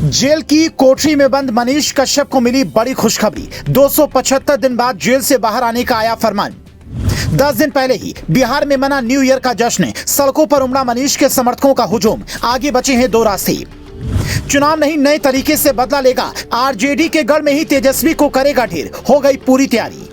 Jail की कोठरी में बंद मनीष कश्यप को मिली बड़ी खुशखबरी। 275 दिन बाद जेल से बाहर आने का आया फरमान। 10 दिन पहले ही बिहार में मना न्यू ईयर का जश्न। सड़कों पर उमड़ा मनीष के समर्थकों का हुजूम। आगे बचे हैं दो रास्ते। चुनाव नहीं नए तरीके से बदला लेगा। आरजेडी के गढ़ में ही तेजस्वी को करेगा ढेर। हो गई पूरी तैयारी।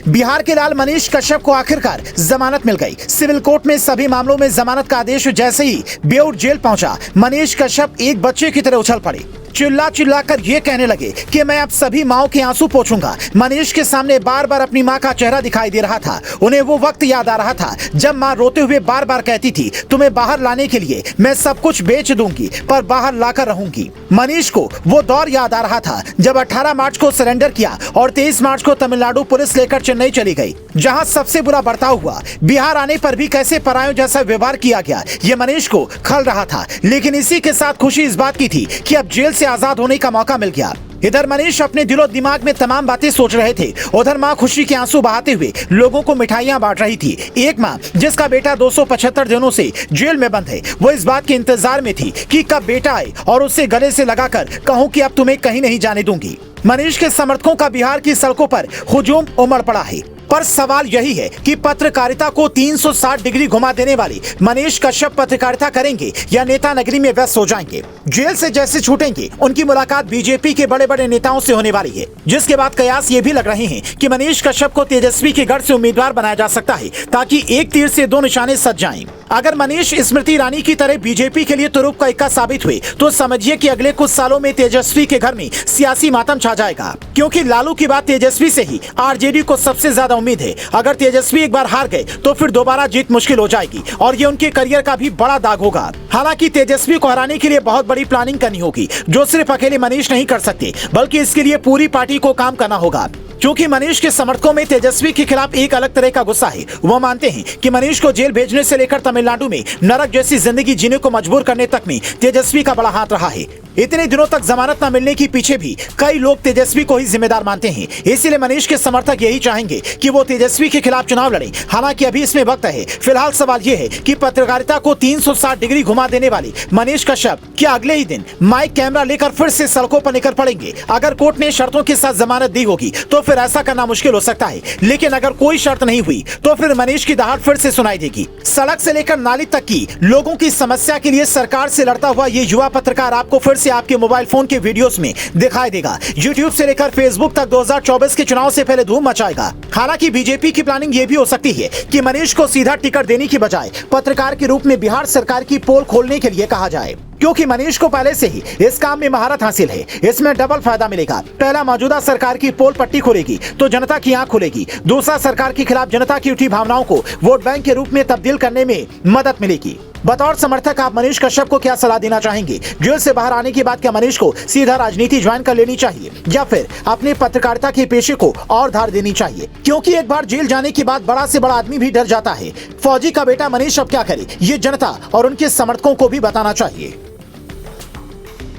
बिहार के लाल मनीष कश्यप को आखिरकार जमानत मिल गई। सिविल कोर्ट में सभी मामलों में जमानत का आदेश जैसे ही बेऊर जेल पहुंचा, मनीष कश्यप एक बच्चे की तरह उछल पड़े। चिल्ला कर ये कहने लगे कि मैं अब सभी माओ के आंसू पोंछूंगा। मनीष के सामने बार बार अपनी मां का चेहरा दिखाई दे रहा था। उन्हें वो वक्त याद आ रहा था जब मां रोते हुए बार बार कहती थी, तुम्हें बाहर लाने के लिए मैं सब कुछ बेच दूंगी पर बाहर लाकर रहूंगी। मनीष को वो दौर याद आ रहा था जब 18 मार्च को सरेंडर किया और 23 मार्च को तमिलनाडु पुलिस लेकर चेन्नई चली गई, जहां सबसे बुरा बर्ताव हुआ। बिहार आने पर भी कैसे परायों जैसा व्यवहार किया गया, ये मनीष को खल रहा था। लेकिन इसी के साथ खुशी इस बात की थी कि अब जेल से आजाद होने का मौका मिल गया। इधर मनीष अपने दिलो दिमाग में तमाम बातें सोच रहे थे, उधर मां खुशी के आंसू बहाते हुए लोगों को मिठाइयां बांट रही थी। एक मां जिसका बेटा 275 दिनों से जेल में बंद है, वो इस बात के इंतजार में थी कि कब बेटा आए और उससे गले से लगाकर कहूं कि अब तुम्हें कहीं नहीं जाने दूंगी। मनीष के समर्थकों का बिहार की सड़कों पर हुजूम उमड़ पड़ा है। पर सवाल यही है कि पत्रकारिता को 360 डिग्री घुमा देने वाली मनीष कश्यप पत्रकारिता करेंगे या नेता नगरी में व्यस्त हो जाएंगे। जेल से जैसे छूटेंगे उनकी मुलाकात बीजेपी के बड़े बड़े नेताओं से होने वाली है, जिसके बाद कयास ये भी लग रहे हैं कि मनीष कश्यप को तेजस्वी के गढ़ से उम्मीदवार बनाया जा सकता है, ताकि एक तीर से दो निशाने सज जाएं। अगर मनीष स्मृति ईरानी की तरह बीजेपी के लिए तुरुप का इक्का साबित हुए तो समझिए कि अगले कुछ सालों में तेजस्वी के घर में सियासी मातम छा जाएगा, क्योंकि लालू की बात तेजस्वी से ही आरजेडी को सबसे ज्यादा उम्मीद है। अगर तेजस्वी एक बार हार गए तो फिर दोबारा जीत मुश्किल हो जाएगी और ये उनके करियर का भी बड़ा दाग होगा। हालांकि तेजस्वी को हराने के लिए बहुत बड़ी प्लानिंग करनी होगी, जो सिर्फ अकेले मनीष नहीं कर सकते, बल्कि इसके लिए पूरी पार्टी को काम करना होगा। क्योंकि मनीष के समर्थकों में तेजस्वी के खिलाफ एक अलग तरह का गुस्सा है। वो मानते हैं कि मनीष को जेल भेजने से लेकर तमिलनाडु में नरक जैसी जिंदगी जीने को मजबूर करने तक में तेजस्वी का बड़ा हाथ रहा है। इतने दिनों तक जमानत न मिलने के पीछे भी कई लोग तेजस्वी को ही जिम्मेदार मानते हैं। इसीलिए मनीष के समर्थक यही चाहेंगे कि वो तेजस्वी के खिलाफ चुनाव लड़े। हालांकि अभी इसमें वक्त है। फिलहाल सवाल ये है कि पत्रकारिता को 360 डिग्री घुमा देने वाले मनीष कश्यप क्या अगले ही दिन माइक कैमरा लेकर फिर से सड़कों पर निकल पड़ेंगे। अगर कोर्ट ने शर्तों के साथ जमानत दी होगी तो फिर ऐसा करना मुश्किल हो सकता है, लेकिन अगर कोई शर्त नहीं हुई तो फिर मनीष की दहाड़ फिर से सुनाई देगी। सड़क से लेकर नाली तक की लोगों की समस्या के लिए सरकार से लड़ता हुआ ये युवा पत्रकार आपको फिर से आपके मोबाइल फोन के वीडियोस में दिखाई देगा। यूट्यूब से लेकर फेसबुक तक 2024 के चुनाव से पहले धूम मचाएगा। हालांकि बीजेपी की प्लानिंग ये भी हो सकती है कि मनीष को सीधा टिकट देने की बजाय पत्रकार के रूप में बिहार सरकार की पोल खोलने के लिए कहा जाए, क्योंकि मनीष को पहले से ही इस काम में महारत हासिल है। इसमें डबल फायदा मिलेगा। पहला, मौजूदा सरकार की पोल पट्टी खुलेगी तो जनता की आंख खुलेगी। दूसरा, सरकार के खिलाफ जनता की उठी भावनाओं को वोट बैंक के रूप में तब्दील करने में मदद मिलेगी। बतौर समर्थक आप मनीष कश्यप को क्या सलाह देना चाहेंगे? जेल से बाहर आने के बाद क्या मनीष को सीधा राजनीति ज्वाइन कर लेनी चाहिए या फिर अपने पत्रकारिता के पेशे को और धार देनी चाहिए? क्योंकि एक बार जेल जाने के बाद बड़ा से बड़ा आदमी भी डर जाता है। फौजी का बेटा मनीष अब क्या करे, ये जनता और उनके समर्थकों को भी बताना चाहिए।